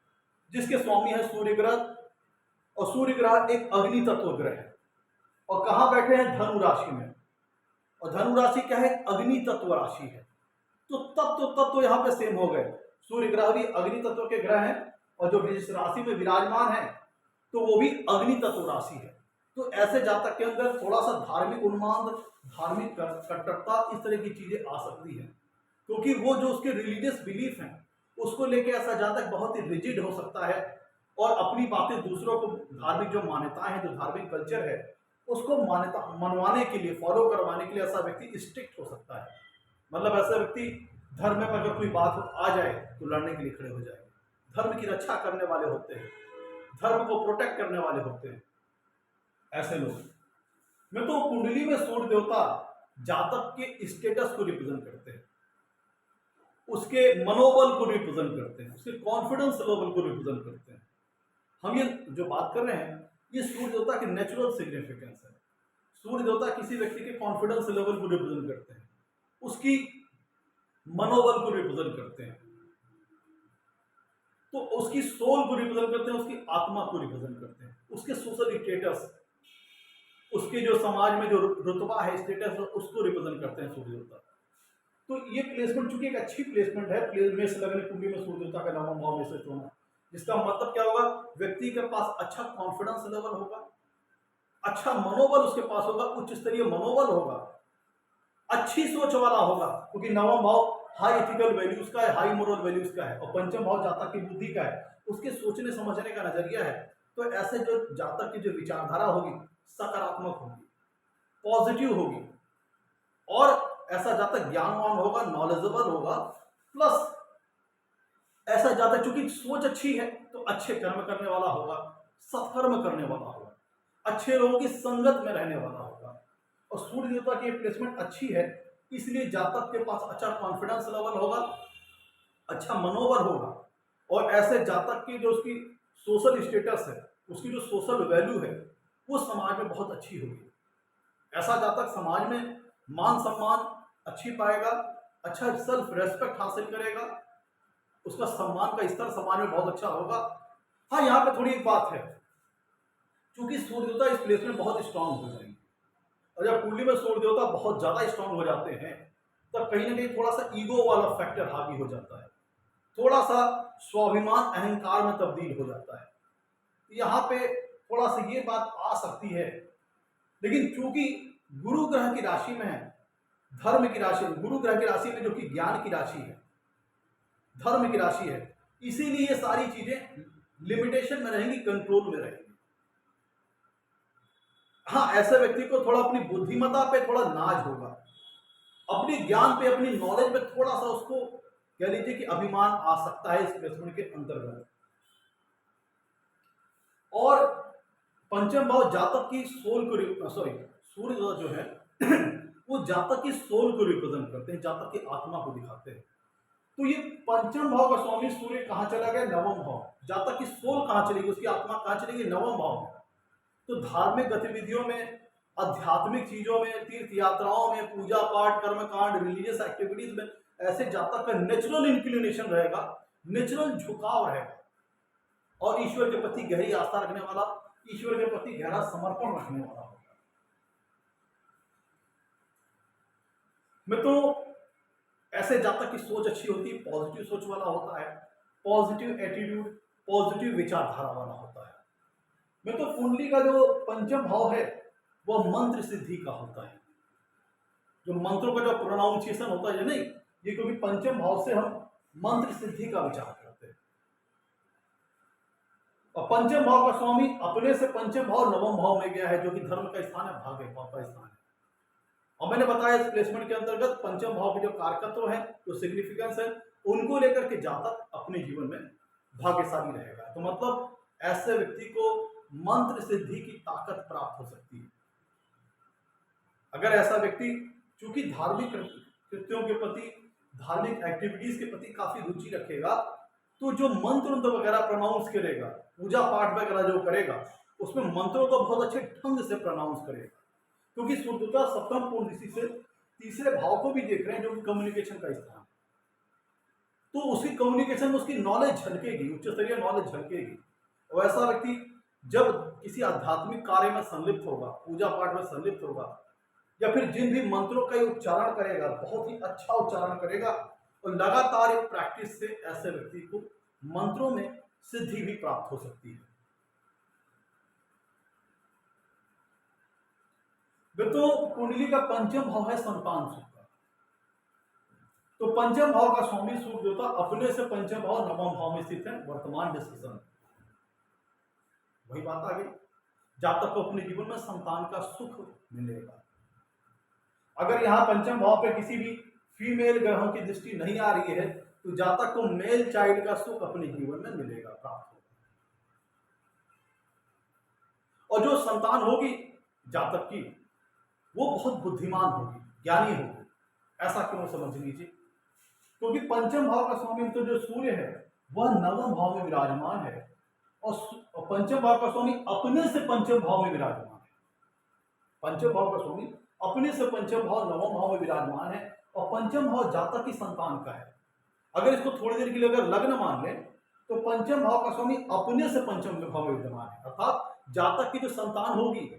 जिसके स्वामी है सूर्य ग्रह, और सूर्य ग्रह एक अग्नि तत्व ग्रह है, और कहां बैठे हैं, धनु राशि में, और धनु राशि क्या है, अग्नि तत्व राशि है। तो तब तो यहाँ पे सेम हो गए, सूर्य ग्रह भी अग्नि तत्व के ग्रह हैं, और जो जिस राशि में विराजमान है तो वो भी अग्नि तत्व राशि है। तो ऐसे जातक के अंदर थोड़ा सा धार्मिक उन्माद, धार्मिक कट्टरता, इस तरह की चीजें आ सकती है, क्योंकि वो जो उसके रिलीजियस बिलीफ हैं उसको लेके ऐसा जातक बहुत ही रिजिड हो सकता है, और अपनी बातें दूसरों को, धार्मिक जो मान्यताएं हैं, जो धार्मिक कल्चर है उसको मान्यता मनवाने के लिए, फॉलो करवाने के लिए ऐसा व्यक्ति स्ट्रिक्ट हो सकता है। मतलब ऐसा व्यक्ति धर्म में अगर कोई बात आ जाए तो लड़ने के लिए खड़े हो जाएंगे, धर्म की रक्षा करने वाले होते हैं, धर्म को प्रोटेक्ट करने वाले होते हैं ऐसे लोग। मैं तो कुंडली में सूर्य देवता जातक के स्टेटस को रिप्रेजेंट करते हैं, उसके मनोबल को रिप्रेजेंट करते हैं, उसके कॉन्फिडेंस लेवल को रिप्रेजेंट करते हैं। हम ये जो बात कर रहे हैं ये सूर्य देवता की नेचुरल सिग्निफिकेंस है। सूर्य देवता किसी व्यक्ति के कॉन्फिडेंस लेवल को रिप्रेजेंट करते हैं, उसकी मनोबल को रिप्रेजेंट करते हैं, तो उसकी सोल को रिप्रेजेंट करते हैं, उसकी आत्मा को रिप्रेजेंट करते हैं, उसके सोशल स्टेटस, उसके जो समाज में जो रुतबा है, स्टेटस, उसको रिप्रेजेंट करते हैं सूर्य देवता। तो ये प्लेसमेंट चूंकि एक अच्छी प्लेसमेंट है, मेष लग्न कुंडली में सूर्य देवता का नवम भाव में स्थित होना, जिसका मतलब क्या होगा, व्यक्ति के पास अच्छा कॉन्फिडेंस लेवल होगा, अच्छा मनोबल उसके पास होगा, उच्च स्तरीय मनोबल होगा, अच्छी सोच वाला होगा, क्योंकि नवम भाव हाई एथिकल वैल्यूज का है, हाई मोरल वैल्यूज का है, और पंचम भाव जातक की बुद्धि का है, उसके सोचने समझने का नजरिया है। तो ऐसे जो जातक की जो विचारधारा होगी सकारात्मक होगी, पॉजिटिव होगी, और ऐसा जातक ज्ञानवान होगा, नॉलेजेबल होगा, प्लस ऐसा जातक चूंकि सोच अच्छी है तो अच्छे कर्म करने वाला होगा, सत्कर्म करने वाला होगा, अच्छे लोगों की संगत में रहने वाला होगा। और सूर्य देवता की प्लेसमेंट अच्छी है, इसलिए जातक के पास अच्छा कॉन्फिडेंस लेवल होगा, अच्छा मनोबल होगा, और ऐसे जातक की जो उसकी सोशल स्टेटस है, उसकी जो सोशल वैल्यू है वो समाज में बहुत अच्छी होगी। ऐसा जातक समाज में मान सम्मान अच्छी पाएगा, अच्छा सेल्फ रेस्पेक्ट हासिल करेगा, उसका सम्मान का स्तर समाज में बहुत अच्छा होगा। हाँ, यहाँ पे थोड़ी एक बात है, क्योंकि सूर्य देवता इस प्लेस में बहुत स्ट्रांग हो जाएंगे, और जब कुंडली में सूर्य देवता बहुत ज्यादा स्ट्रांग हो जाते हैं तब कहीं ना कहीं थोड़ा सा ईगो वाला फैक्टर हावी हो जाता है, थोड़ा सा स्वाभिमान अहंकार में तब्दील हो जाता है। यहाँ पे थोड़ा सा ये बात आ सकती है। लेकिन चूंकि गुरु ग्रह की राशि में है, धर्म की राशि, गुरु ग्रह की राशि में जो कि ज्ञान की राशि है, धर्म की राशि है, इसीलिए ये सारी चीजें लिमिटेशन में रहेंगी, कंट्रोल में रहेंगी। हाँ, ऐसे व्यक्ति को थोड़ा अपनी बुद्धिमत्ता पे थोड़ा नाज होगा, अपने ज्ञान पे, अपनी नॉलेज पे थोड़ा सा उसको कह लीजिए कि अभिमान आ सकता है इस प्लेसमेंट के अंतर्गत। और पंचम भाव जातक की सोल को, सॉरी, सूर्य जो है वो जातक की सोल को रिप्रेजेंट करते हैं, जातक की आत्मा को दिखाते हैं। तो ये पंचम भाव का स्वामी सूर्य कहां चला गया? नवम भाव। जातक की सोल कहां चलेगी, उसकी आत्मा कहां चलेगी? नवम भाव में। तो धार्मिक गतिविधियों में, आध्यात्मिक चीजों में, तीर्थ यात्राओं में, पूजा पाठ, कर्मकांड, रिलीजियस एक्टिविटीज में ऐसे जातक का नेचुरल इंक्लिनेशन रहेगा, नेचुरल झुकाव रहेगा और ईश्वर के प्रति गहरी आस्था रखने वाला, ईश्वर के प्रति गहरा समर्पण रखने वाला होगा। मैं तो ऐसे जातक की सोच अच्छी होती है, पॉजिटिव सोच वाला होता है, पॉजिटिव एटीट्यूड, पॉजिटिव विचारधारा वाला होता है। मैं तो कुंडली का जो पंचम भाव है वह मंत्र सिद्धि का होता है, जो मंत्रों का जो प्रोनाउंसिएशन होता है नहीं, ये क्योंकि पंचम भाव से हम मंत्र सिद्धि का विचार करते हैं। और पंचम भाव का स्वामी अपने से पंचम भाव नवम भाव में गया है, जो कि धर्म का स्थान है, भाग्य भाव का स्थान है। और मैंने बताया इस प्लेसमेंट के अंतर्गत पंचम भाव के जो कारकत्व है, जो सिग्निफिकेंस है, उनको लेकर के जातक अपने जीवन में भाग्यशाली रहेगा। तो मतलब ऐसे व्यक्ति को मंत्र सिद्धि की ताकत प्राप्त हो सकती है। अगर ऐसा व्यक्ति चूंकि धार्मिक कृत्यों के प्रति, धार्मिक एक्टिविटीज के प्रति काफी रुचि रखेगा, तो जो मंत्र वगैरह प्रोनाउंस करेगा, पूजा पाठ वगैरह जो करेगा, उसमें मंत्रों को बहुत अच्छे ढंग से प्रोनाउंस करेगा, क्योंकि सूर्यदेवता सप्तम पूर्ण दृष्टि से तीसरे भाव को भी देख रहे हैं, जो कि कम्युनिकेशन का स्थान। तो उसकी कम्युनिकेशन में उसकी नॉलेज झलकेगी, उच्च स्तरीय नॉलेज झलकेगी। और ऐसा व्यक्ति जब किसी आध्यात्मिक कार्य में संलिप्त होगा, पूजा पाठ में संलिप्त होगा, या फिर जिन भी मंत्रों का उच्चारण करेगा, बहुत ही अच्छा उच्चारण करेगा, और लगातार एक प्रैक्टिस से ऐसे व्यक्ति को मंत्रों में सिद्धि भी प्राप्त हो सकती है। तो कुंडली का पंचम भाव है संतान सुख का। तो पंचम भाव का स्वामी सूर्य देवता अपने से पंचम भाव नवम भाव में स्थित है। वर्तमान डिस्कशन वही बात आ गई, जातक को अपने जीवन में संतान का सुख मिलेगा। अगर यहाँ पंचम भाव पे किसी भी फीमेल ग्रहों की दृष्टि नहीं आ रही है, तो जातक को मेल चाइल्ड का सुख अपने जीवन में मिलेगा, प्राप्त होगा। और जो संतान होगी जातक की, वो बहुत बुद्धिमान होगी, ज्ञानी होगी। ऐसा क्यों? समझ लीजिए, क्योंकि पंचम भाव का स्वामी तो जो सूर्य है वह नवम भाव में विराजमान है, और पंचम भाव का स्वामी अपने से पंचम भाव में विराजमान है। पंचम भाव का स्वामी अपने से पंचम भाव नवम भाव में विराजमान है, और पंचम भाव जातक की संतान का है। अगर इसको थोड़ी देर के लिए अगर लग्न मान लें, तो पंचम भाव का स्वामी अपने से पंचम भाव में विद्यमान है, अर्थात जातक की जो संतान होगी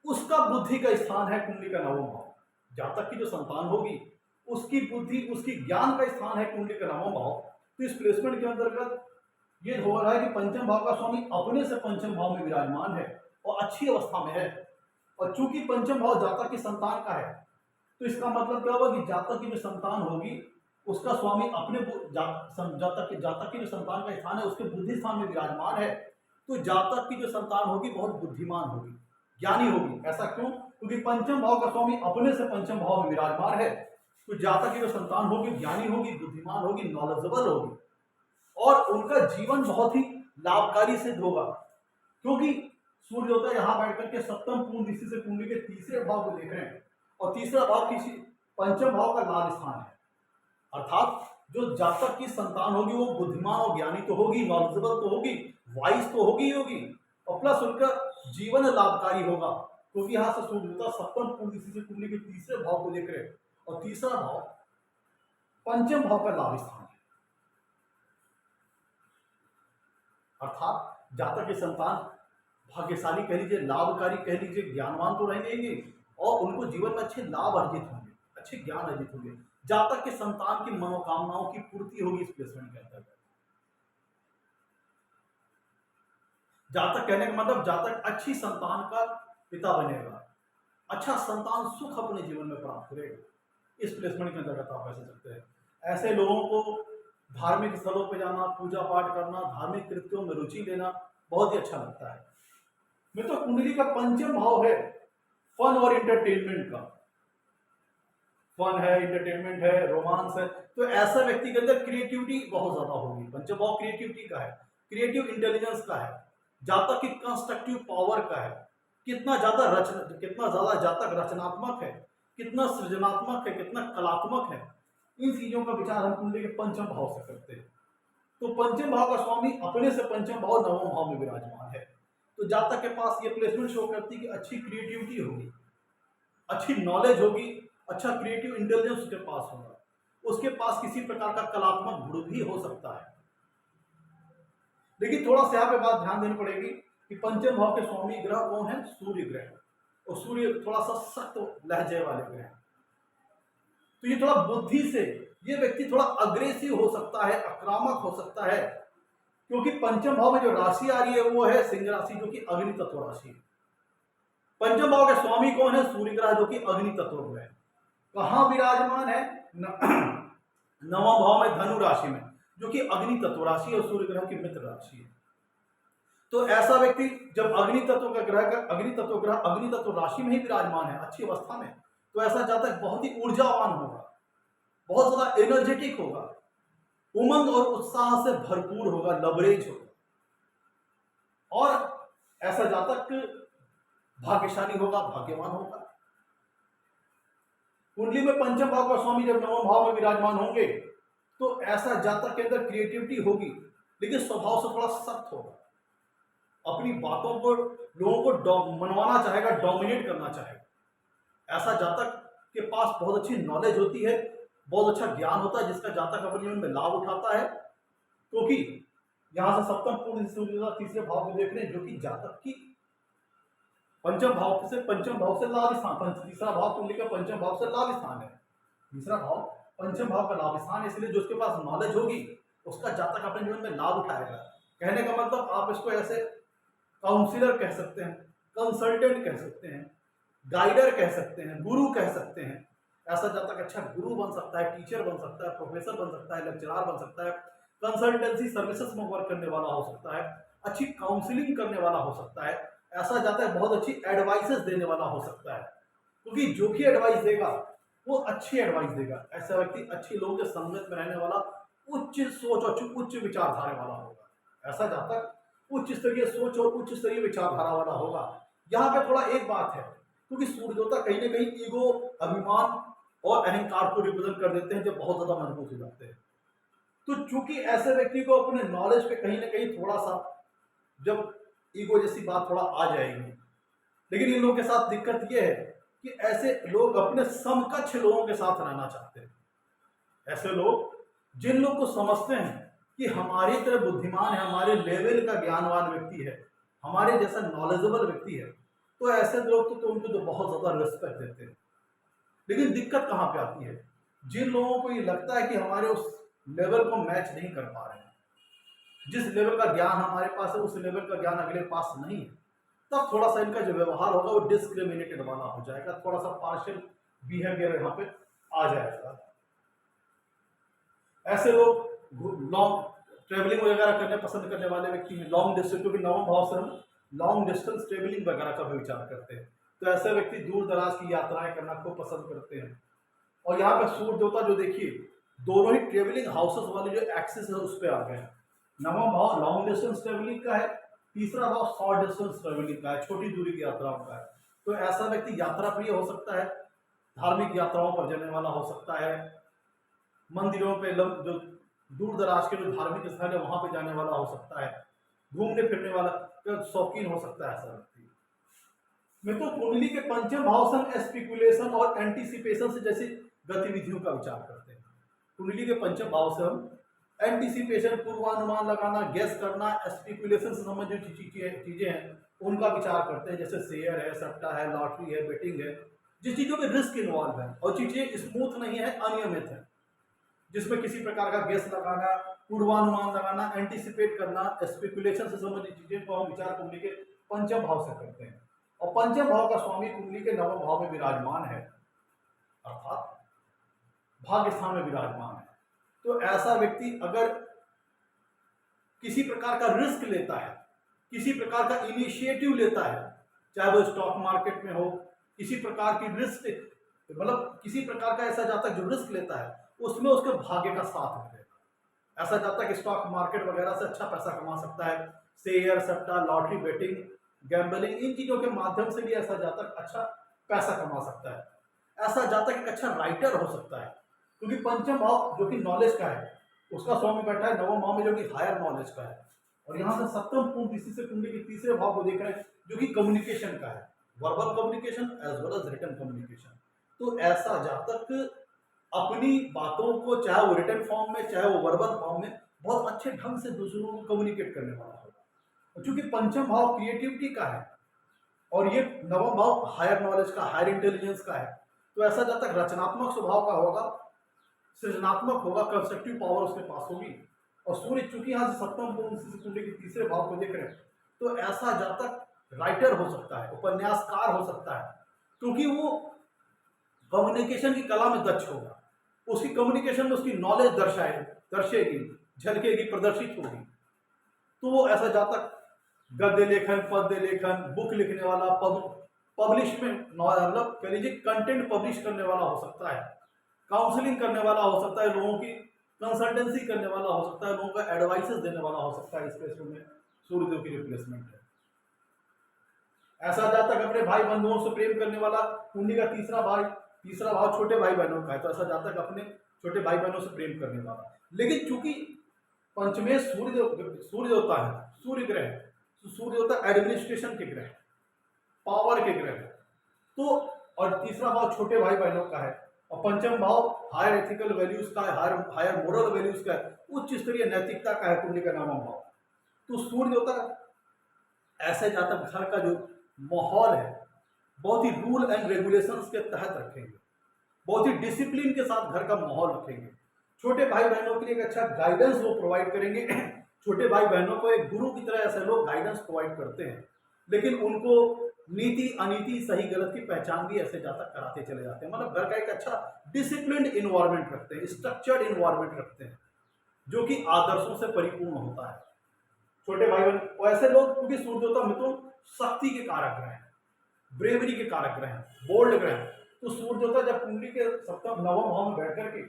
उसका बुद्धि का स्थान है कुंडली का नवम भाव। जातक की जो संतान होगी उसकी बुद्धि, उसकी ज्ञान का स्थान है कुंडली का नवम भाव। तो इस प्लेसमेंट के अंतर्गत ये हो रहा है कि पंचम भाव का स्वामी अपने से पंचम भाव में विराजमान है और अच्छी अवस्था में है। और चूंकि पंचम भाव जातक की संतान का है, तो इसका मतलब क्या होगा कि जातक की जो संतान होगी उसका स्वामी अपने जातक की जो संतान का स्थान है उसके बुद्धि स्थान में विराजमान है। तो जातक की जो संतान होगी बहुत बुद्धिमान होगी, ज्ञानी होगी। ऐसा क्यों? क्योंकि पंचम भाव का स्वामी अपने से पंचम भाव में विराजमान है। तो जातक की जो संतान होगी ज्ञानी होगी, बुद्धिमान होगी, नॉलेजेबल होगी, और उनका जीवन बहुत ही लाभकारी सिद्ध होगा। क्योंकि सूर्य देवता यहाँ बैठ करके सप्तम पूर्ण दृष्टि से कुंडली के तीसरे भाव को देख रहे हैं, और तीसरा भाव किसी पंचम भाव का लाभ स्थान है। अर्थात जो जातक की संतान होगी वो बुद्धिमान और ज्ञानी तो होगी, नॉलेजेबल तो होगी, वाइज तो होगी, और प्लस उनका जीवन लाभकारी होगा। क्योंकि यहाँ से सूर्य देवता सप्तम पूर्ण दृष्टि से कुंडली के तीसरे भाव को देख रहे हैं, और तीसरा भाव पंचम भाव का लाभ स्थान है। अर्थात जातक की संतान भाग्यशाली कह लीजिए, लाभकारी कह लीजिए, ज्ञानवान तो रहेंगे ही, और उनको जीवन में अच्छे लाभ अर्जित होंगे, अच्छे ज्ञान अर्जित होंगे, जब तक कि संतान की मनोकामनाओं की पूर्ति होगी इस प्लेसमेंट के अंतर्गत। जहां तक कहने का मतलब, जहां तक अच्छी संतान का पिता बनेगा, अच्छा संतान सुख अपने जीवन में प्राप्त करेगा, इस प्लेसमेंट के अंतर्गत आप ऐसे सकते हैं। ऐसे लोगों को धार्मिक स्थलों पर जाना, पूजा पाठ करना, धार्मिक कृत्यों में रुचि लेना बहुत ही अच्छा लगता है। मित्रों, कुंडली का पंचम भाव है फन और इंटरटेनमेंट का। फन है, इंटरटेनमेंट है, रोमांस है, तो ऐसा व्यक्ति के अंदर क्रिएटिविटी बहुत ज्यादा होगी। पंचम भाव क्रिएटिविटी का है, क्रिएटिव इंटेलिजेंस का है, जहां तक कि कंस्ट्रक्टिव पावर का है, कितना ज्यादा जातक रचनात्मक है, कितना सृजनात्मक है, कितना कलात्मक है, इन चीजों का विचार हम कुंडली के पंचम भाव से करते हैं। तो पंचम भाव का स्वामी अपने से पंचम भाव नवम भाव में विराजमान है। तो जातक के पास ये प्लेसमेंट शो करती है कि अच्छी क्रिएटिविटी होगी, अच्छी नॉलेज होगी, अच्छा क्रिएटिव इंटेलिजेंस उसके पास होगा, उसके पास किसी प्रकार का कलात्मक गुण भी हो सकता है। लेकिन थोड़ा सा यहाँ पे बात ध्यान देनी पड़ेगी कि पंचम भाव के स्वामी ग्रह कौन है? सूर्य ग्रह। और सूर्य थोड़ा सा सख्त लहजे वाले ग्रह, तो ये थोड़ा बुद्धि से, ये व्यक्ति थोड़ा अग्रेसिव हो सकता है, आक्रामक हो सकता है, क्योंकि पंचम भाव में जो राशि आ रही है वो है सिंह राशि, जो कि अग्नि तत्व राशि है। पंचम भाव के स्वामी कौन है? सूर्य ग्रह, जो कि अग्नि तत्व ग्रह। कहां विराजमान है? नवम भाव में धनु राशि में, जो कि अग्नि तत्व राशि है और सूर्य ग्रह की मित्र राशि है। तो ऐसा व्यक्ति जब अग्नि तत्व ग्रह अग्नि तत्व राशि में ही विराजमान है, अच्छी अवस्था में, तो ऐसा जातक बहुत ही ऊर्जावान होगा, बहुत ज्यादा एनर्जेटिक होगा, उमंग और उत्साह से भरपूर होगा, लबरेज होगा, और ऐसा जातक भाग्यशाली होगा, भाग्यवान होगा। कुंडली में पंचम भाव का स्वामी जब नवम भाव में विराजमान होंगे, तो ऐसा जातक के अंदर क्रिएटिविटी होगी, लेकिन स्वभाव से थोड़ा सख्त होगा, अपनी बातों पर लोगों को मनवाना चाहेगा, डोमिनेट करना चाहेगा। ऐसा जातक के पास बहुत अच्छी नॉलेज होती है, बहुत अच्छा ज्ञान होता है, जिसका जातक अपने जीवन में लाभ उठाता है, क्योंकि यहां से सप्तम पूर्ण तीसरे भाव में देख रहे हैं, जो कि जातक की पंचम भाव से लाभ स्थान, तीसरा भाव कुंडली का पंचम भाव से लाभ स्थान है, तीसरा भाव पंचम भाव का लाभ स्थान है, इसलिए जो उसके पास नॉलेज होगी उसका जातक अपने जीवन में लाभ उठाएगा। कहने का मतलब आप इसको ऐसे काउंसिलर कह सकते हैं, कंसल्टेंट कह सकते हैं, गाइडर कह सकते हैं, गुरु कह सकते हैं। ऐसा जातक अच्छा गुरु बन सकता है, टीचर बन सकता है, प्रोफेसर बन सकता है, लेक्चरर बन सकता है, कंसल्टेंसी सर्विसेज में वर्क करने वाला हो सकता है, अच्छी काउंसलिंग करने वाला हो सकता है। ऐसा जातक बहुत अच्छी एडवाइसेस देने वाला हो सकता है, क्योंकि जो भी एडवाइस देगा वो अच्छी एडवाइस देगा। ऐसा व्यक्ति अच्छे लोगों के संगत में रहने वाला, उच्च सोच और उच्च विचारधारा वाला होगा। ऐसा जातक उच्च स्तरीय सोच और उच्च स्तरीय विचारधारा वाला होगा। यहाँ पे थोड़ा एक बात है, क्योंकि सूर्यदेवता कहीं ना कहीं ईगो, अभिमान और अहंकार को रिप्रेजेंट कर देते हैं, जो बहुत ज्यादा मजबूत हो जाते हैं। तो चूंकि ऐसे व्यक्ति को अपने नॉलेज पे कहीं ना कहीं थोड़ा सा, जब ईगो जैसी बात थोड़ा आ जाएगी, लेकिन इन लोगों के साथ दिक्कत यह है कि ऐसे लोग अपने समकक्ष लोगों के साथ रहना चाहते हैं। ऐसे लोग जिन लोग को समझते हैं कि हमारी तरह बुद्धिमान है, हमारे लेवल का ज्ञानवान व्यक्ति है, हमारे जैसा नॉलेजेबल व्यक्ति है, तो ऐसे लोग तो उनको तो बहुत ज्यादा रिस्पेक्ट देते हैं। लेकिन दिक्कत कहाँ पे आती है? जिन लोगों को ये लगता है कि हमारे उस लेवल को मैच नहीं कर पा रहे हैं, जिस लेवल का ज्ञान हमारे पास है उस लेवल का ज्ञान अगले पास नहीं है, तब थोड़ा सा इनका जो व्यवहार होगा वो डिस्क्रिमिनेटेड वाला हो जाएगा, थोड़ा सा पार्शियल बिहेवियर यहाँ पे आ जाएगा। ऐसे लोग लॉन्ग ट्रेवलिंग वगैरह करने पसंद करने वाले व्यक्ति हैं, लॉन्ग डिस्टेंस, क्योंकि नवम भाव से हम लॉन्ग डिस्टेंस ट्रेवलिंग वगैरह का भी विचार करते हैं, तो ऐसे व्यक्ति दूर दराज की यात्राएं करना खूब पसंद करते हैं। और यहाँ पे सूर्य देवता जो देखिए, दोनों ही ट्रेवलिंग हाउसेस वाले जो एक्सिस है उस पर आ गए हैं। नवम भाव लॉन्ग डिस्टेंस ट्रेवलिंग का है, तीसरा भाव शॉर्ट डिस्टेंस ट्रेवलिंग का है, छोटी दूरी की यात्राओं का है। तो ऐसा व्यक्ति यात्रा प्रिय हो सकता है, धार्मिक यात्राओं पर जाने वाला हो सकता है, मंदिरों पे जो दूर दराज के जो धार्मिक स्थल है वहां पे जाने वाला हो सकता है, घूमने फिरने वाला शौकीन हो सकता है ऐसा व्यक्ति। मैं तो कुंडली के पंचम भाव से हम स्पेकुलेशन और एंटीसिपेशन से जैसी गतिविधियों का विचार करते हैं। कुंडली के पंचम भाव से हम एंटीसिपेशन, पूर्वानुमान लगाना, गेस करना, स्पेकुलेशन से संबंधित जो चीजें हैं उनका विचार करते हैं, जैसे शेयर है, सट्टा है, लॉटरी है, बेटिंग है, जिस चीजों में रिस्क इन्वॉल्व है और चीजें स्मूथ नहीं है, अनियमित है, जिसमें किसी प्रकार का गेस लगाना, पूर्वानुमान लगाना, एंटीसिपेट करना, स्पेकुलेशन से संबंधित चीजें को हम विचार कुंडली के पंचम भाव से करते हैं। और पंचम भाव का स्वामी कुंडली के नवम भाव में विराजमान है, अर्थात भाग्य स्थान में विराजमान है। तो ऐसा व्यक्ति अगर किसी प्रकार का रिस्क लेता है, किसी प्रकार का इनिशिएटिव लेता है, चाहे वो स्टॉक मार्केट में हो, किसी प्रकार की रिस्क, मतलब किसी प्रकार का ऐसा जातक जो रिस्क लेता है उसमें उसके भाग्य का साथ मिलेगा। ऐसा जातक स्टॉक मार्केट वगैरह से अच्छा पैसा कमा सकता है, शेयर, सट्टा, लॉटरी, बेटिंग, गैम्बलिंग, इन चीजों के माध्यम से भी ऐसा जातक अच्छा पैसा कमा सकता है। ऐसा जातक एक अच्छा राइटर हो सकता है, क्योंकि पंचम भाव जो कि नॉलेज का है उसका स्वामी बैठा है नवम भाव में जो कि हायर नॉलेज का है, और यहाँ से सप्तम पूर्ण इसी से कुंडली के तीसरे भाव को देख रहे हैं जो कि कम्युनिकेशन का है, verbal communication as well as written communication. तो ऐसा जातक अपनी बातों को चाहे वो रिटन फॉर्म में चाहे वो वर्बल फॉर्म में बहुत अच्छे ढंग से दूसरों को कम्युनिकेट करने वाला होगा। चूंकि पंचम भाव क्रिएटिविटी का है और ये नवम भाव हायर नॉलेज का, हायर इंटेलिजेंस का है, तो ऐसा जातक रचनात्मक स्वभाव का होगा, सृजनात्मक होगा, कंस्ट्रक्टिव पावर उसके पास होगी। और सूर्य चूंकि यहाँ से सप्तम कुंडली के तीसरे भाव को देख रहे हैं, तो ऐसा जातक राइटर हो सकता है, उपन्यासकार हो सकता है, क्योंकि वो कम्युनिकेशन की कला में दक्ष होगा, उसकी कम्युनिकेशन में उसकी नॉलेज दर्शेगी, झलकेगी, प्रदर्शित होगी। तो वो ऐसा जातक गद्य लेखन, पद्य लेखन, बुक लिखने वाला, पब्लिशमेंट, मतलब कह लीजिए कंटेंट पब्लिश करने वाला हो सकता है, काउंसलिंग करने वाला हो सकता है, लोगों की कंसल्टेंसी करने वाला हो सकता है, लोगों का एडवाइसेस देने वाला हो सकता है। इस केस में सूर्यदेव की रिप्लेसमेंट है। ऐसा जातक अपने भाई बंधुओं से प्रेम करने वाला, कुंडली का तीसरा भाव छोटे भाई बहनों का है, तो ऐसा जातक अपने छोटे भाई बहनों से प्रेम करने वाला। लेकिन चूंकि पंचमेश सूर्य देवता है, सूर्य ग्रह, तो सूर्य देवता एडमिनिस्ट्रेशन के ग्रह, पावर के ग्रह, तो और तीसरा भाव छोटे भाई बहनों का है, और पंचम भाव हायर एथिकल वैल्यूज का है, हायर मोरल वैल्यूज का है, उच्च स्तरीय नैतिकता का है कुंडली का नवम भाव। तो सूर्य देवता ऐसे जातक घर का जो माहौल है बहुत ही रूल एंड रेगुलेशंस के तहत रखेंगे, बहुत ही डिसिप्लिन के साथ घर का माहौल रखेंगे। छोटे भाई बहनों के लिए एक अच्छा गाइडेंस वो प्रोवाइड करेंगे। छोटे भाई बहनों को एक गुरु की तरह ऐसे लोग गाइडेंस प्रोवाइड करते हैं, लेकिन उनको नीति अनीति सही गलत की पहचान भी ऐसे जातक कराते चले जाते हैं। मतलब घर का एक अच्छा डिसिप्लिन्ड इन्वायरमेंट रखते हैं, स्ट्रक्चर्ड इन्वायरमेंट रखते हैं, जो कि आदर्शों से परिपूर्ण होता है। छोटे भाई बहन ऐसे लोग, क्योंकि सूर्य देवता मिथुन शक्ति के कारक ग्रह हैं, ब्रेवरी के कारक ग्रह हैं, बोल्ड ग्रह हैं। तो सूर्य देवता जब कुंडली के सप्तम नवम भाव में बैठ करके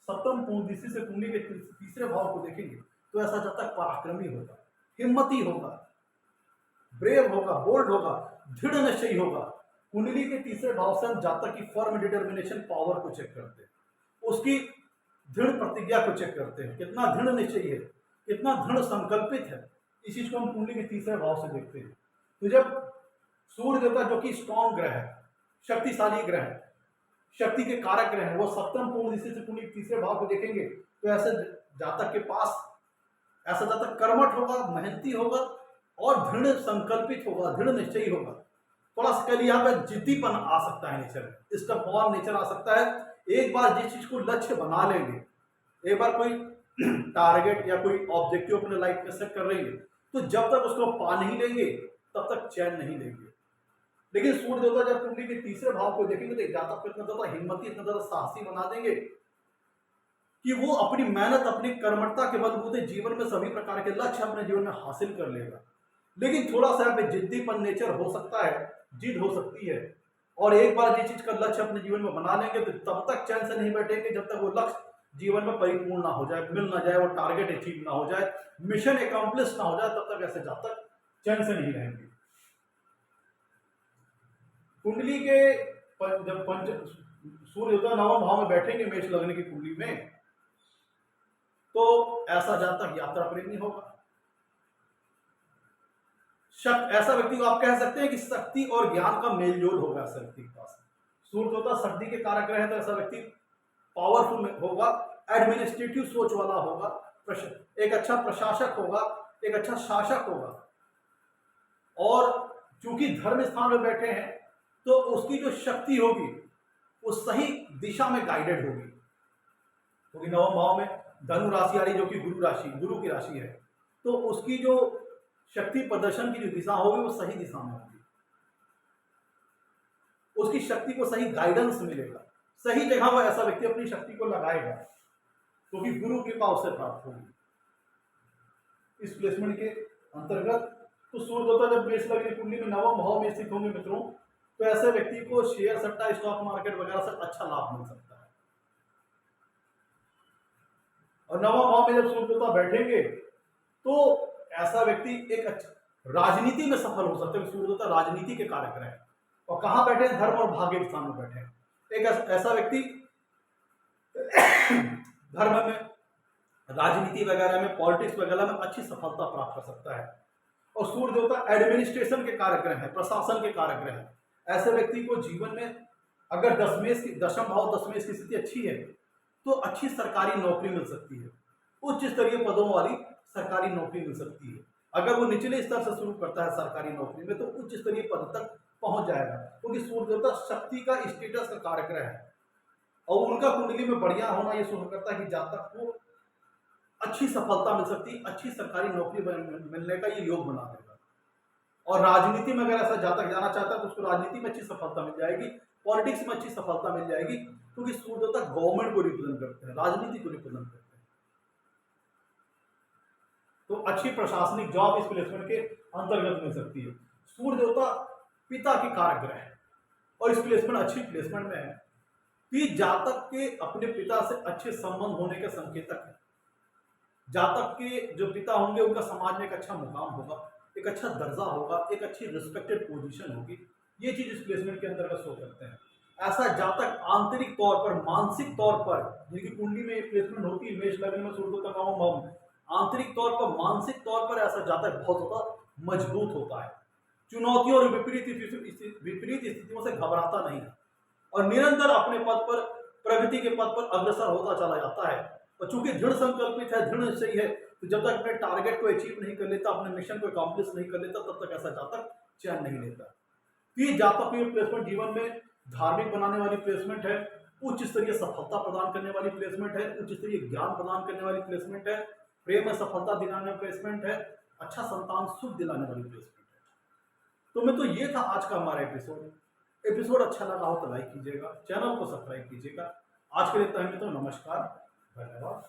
सप्तम पूर्णदिशी से कुंडली के तीसरे भाव को देखेंगे, तो ऐसा जातक पराक्रमी होगा, हिम्मती होगा, ब्रेव होगा, बोल्ड होगा, दृढ़ निश्चयी होगा। कुंडली के तीसरे भाव से हम जातक की फर्म डिटर्मिनेशन पावर को चेक करते हैं, उसकी दृढ़ प्रतिज्ञा को चेक करते हैं, कितना दृढ़ निश्चयी है, कितना दृढ़ संकल्पित है। इस चीज को हम कुंडली के तीसरे भाव से देखते हैं। तो जब सूर्य देवता जो कि स्ट्रॉन्ग ग्रह है, शक्तिशाली ग्रह है, शक्ति के कारक ग्रह है, वो सप्तम पूर्ण दिशा से कुंडली तीसरे भाव को देखेंगे, तो ऐसे जातक के पास ऐसा जातक कर्मठ होगा, मेहनती होगा और दृढ़ संकल्पित होगा, दृढ़ निश्चयी होगा। थोड़ा सा कह यहाँ पे जिद्दीपन आ सकता है नेचर में, इसका फॉर्म नेचर आ सकता है। एक बार जिस चीज को लक्ष्य बना लेंगे, एक बार कोई टारगेट या कोई ऑब्जेक्टिव अपने लाइफ में सेट कर लेंगे, तो जब तक उसको पा नहीं लेंगे तब तक चैन नहीं लेंगे। लेकिन सूर्य देवता जब कुंडली के तीसरे भाव को देखेंगे तो जातक को इतना ज्यादा हिम्मती, इतना ज्यादा साहसी बना देंगे कि वो अपनी मेहनत, अपनी कर्मठता के बलबूते जीवन में सभी प्रकार के लक्ष्य अपने जीवन में हासिल कर लेगा। लेकिन थोड़ा सा यहाँ पे जिद्दीपन नेचर हो सकता है, जिद हो सकती है, और एक बार जिस चीज का लक्ष्य अपने जीवन में बना लेंगे तो तब तक चैन से नहीं बैठेंगे जब तक वो लक्ष्य जीवन में परिपूर्ण ना हो जाए, मिल ना जाए, वो टारगेट अचीव ना हो जाए, मिशन एकम्प्लिश ना हो जाए, तब तक ऐसे जातक चैन से नहीं रहेंगे। कुंडली के जब सूर्य देवता नवम भाव में बैठेंगे मेष लग्न की कुंडली में, तो ऐसा जातक यात्रा प्रेमी होगा। ऐसा व्यक्ति को आप कह सकते हैं कि शक्ति और ज्ञान का मेलजोल होगा ऐसा व्यक्ति के पास। सूर्य देवता शक्ति के कारक रहे तो ऐसा व्यक्ति पावरफुल होगा, एडमिनिस्ट्रेटिव सोच वाला होगा, एक अच्छा प्रशासक होगा, एक अच्छा शासक होगा। और चूंकि धर्म स्थान में बैठे हैं तो उसकी जो शक्ति होगी वो सही दिशा में गाइडेड होगी, क्योंकि नवम भाव में धनु राशि आ रही जो कि गुरु राशि, गुरु की राशि है। तो उसकी जो शक्ति प्रदर्शन की जो दिशा होगी वो सही दिशा में होगी, उसकी शक्ति को सही गाइडेंस मिलेगा, सही जगह वो ऐसा व्यक्ति अपनी शक्ति को लगाएगा, क्योंकि गुरु कृपा उससे प्राप्त होगी। इस प्लेसमेंट के अंतर्गत तो सूर्य देवता जब मेष लग्न कुंडली में नवम भाव में स्थित होंगे मित्रों, तो ऐसे व्यक्ति को शेयर सट्टा, स्टॉक मार्केट वगैरह से अच्छा लाभ मिल सकता है। और नवम भाव में जब सूर्य देवता बैठेंगे तो ऐसा व्यक्ति एक अच्छा राजनीति में सफल हो सकता है। सूर्य देवता राजनीति के कारक है, और कहां बैठे हैं? धर्म और भाग्य के स्थान में बैठे हैं। एक ऐसा व्यक्ति धर्म में, राजनीति वगैरह में, पॉलिटिक्स वगैरह में अच्छी सफलता प्राप्त कर सकता है। और सूर्य देवता एडमिनिस्ट्रेशन के कारक ग्रह है, प्रशासन के कारक ग्रह है। ऐसे व्यक्ति को जीवन में अगर दशम भाव दशमेश की स्थिति अच्छी है तो अच्छी सरकारी नौकरी मिल सकती है, उच्च स्तरीय पदों वाली सरकारी नौकरी मिल सकती है। अगर वो निचले स्तर से शुरू करता है सरकारी नौकरी में तो उच्च स्तरीय पद तक पहुंच जाएगा, क्योंकि सूर्य देवता शक्ति का, स्टेटस का कारक ग्रह है। और उनका कुंडली में बढ़िया होना यह शुरू करता है कि जातक को अच्छी सफलता मिल सकती है, अच्छी सरकारी नौकरी मिलने का ये योग बना देगा। और राजनीति में अगर ऐसा जातक जाना चाहता है तो उसको राजनीति में अच्छी सफलता मिल जाएगी, पॉलिटिक्स में अच्छी सफलता मिल जाएगी, क्योंकि सूर्य देवता गवर्नमेंट को रिप्रेजेंट करते हैं, राजनीति को रिप्रेजेंट करते हैं। तो अच्छी प्रशासनिक जॉब इस प्लेसमेंट के अंतर्गत मिल सकती है। सूर्य देवता पिता के कारक ग्रह है, और इस प्लेसमेंट अच्छी प्लेसमेंट में है कि जातक के अपने पिता से अच्छे संबंध होने के संकेतक है। जातक के जो पिता होंगे उनका समाज में एक अच्छा मुकाम होगा, एक अच्छा दर्जा होगा, एक अच्छी रिस्पेक्टेड पोजीशन होगी। ये चीज इस प्लेसमेंट के अंतर्गत शो करते हैं। ऐसा जातक आंतरिक तौर पर, मानसिक तौर पर, जिनकी कुंडली में प्लेसमेंट होती है मेष लग्न में सूर्य देवता नवम भाव में, आंतरिक तौर पर, मानसिक तौर पर ऐसा जातक बहुत ज्यादा मजबूत होता है। चुनौतियों और विपरीत स्थितियों से घबराता नहीं है, और निरंतर अपने पद पर, प्रगति के पद पर अग्रसर होता चला जाता है। और चूंकि दृढ़ संकल्पित है, दृढ़ निश्चयी है, तो जब तक अपने टारगेट को अचीव नहीं कर लेता, अपने मिशन को अकॉम्प्लिश नहीं कर लेता, तब तक ऐसा जातक चैन नहीं लेता। तो ये जातक की प्लेसमेंट जीवन में धार्मिक बनाने वाली प्लेसमेंट है, उच्च स्तरीय सफलता प्रदान करने वाली प्लेसमेंट है, उच्च स्तरीय ज्ञान प्रदान करने वाली प्लेसमेंट है, प्रेम में सफलता दिलाने वाली प्लेसमेंट है, अच्छा संतान सुख दिलाने वाली प्लेसमेंट है। तो मैं तो ये था आज का हमारा एपिसोड अच्छा लगा हो तो लाइक कीजिएगा, चैनल को सब्सक्राइब कीजिएगा। आज के लिए इतना ही, तो नमस्कार, धन्यवाद।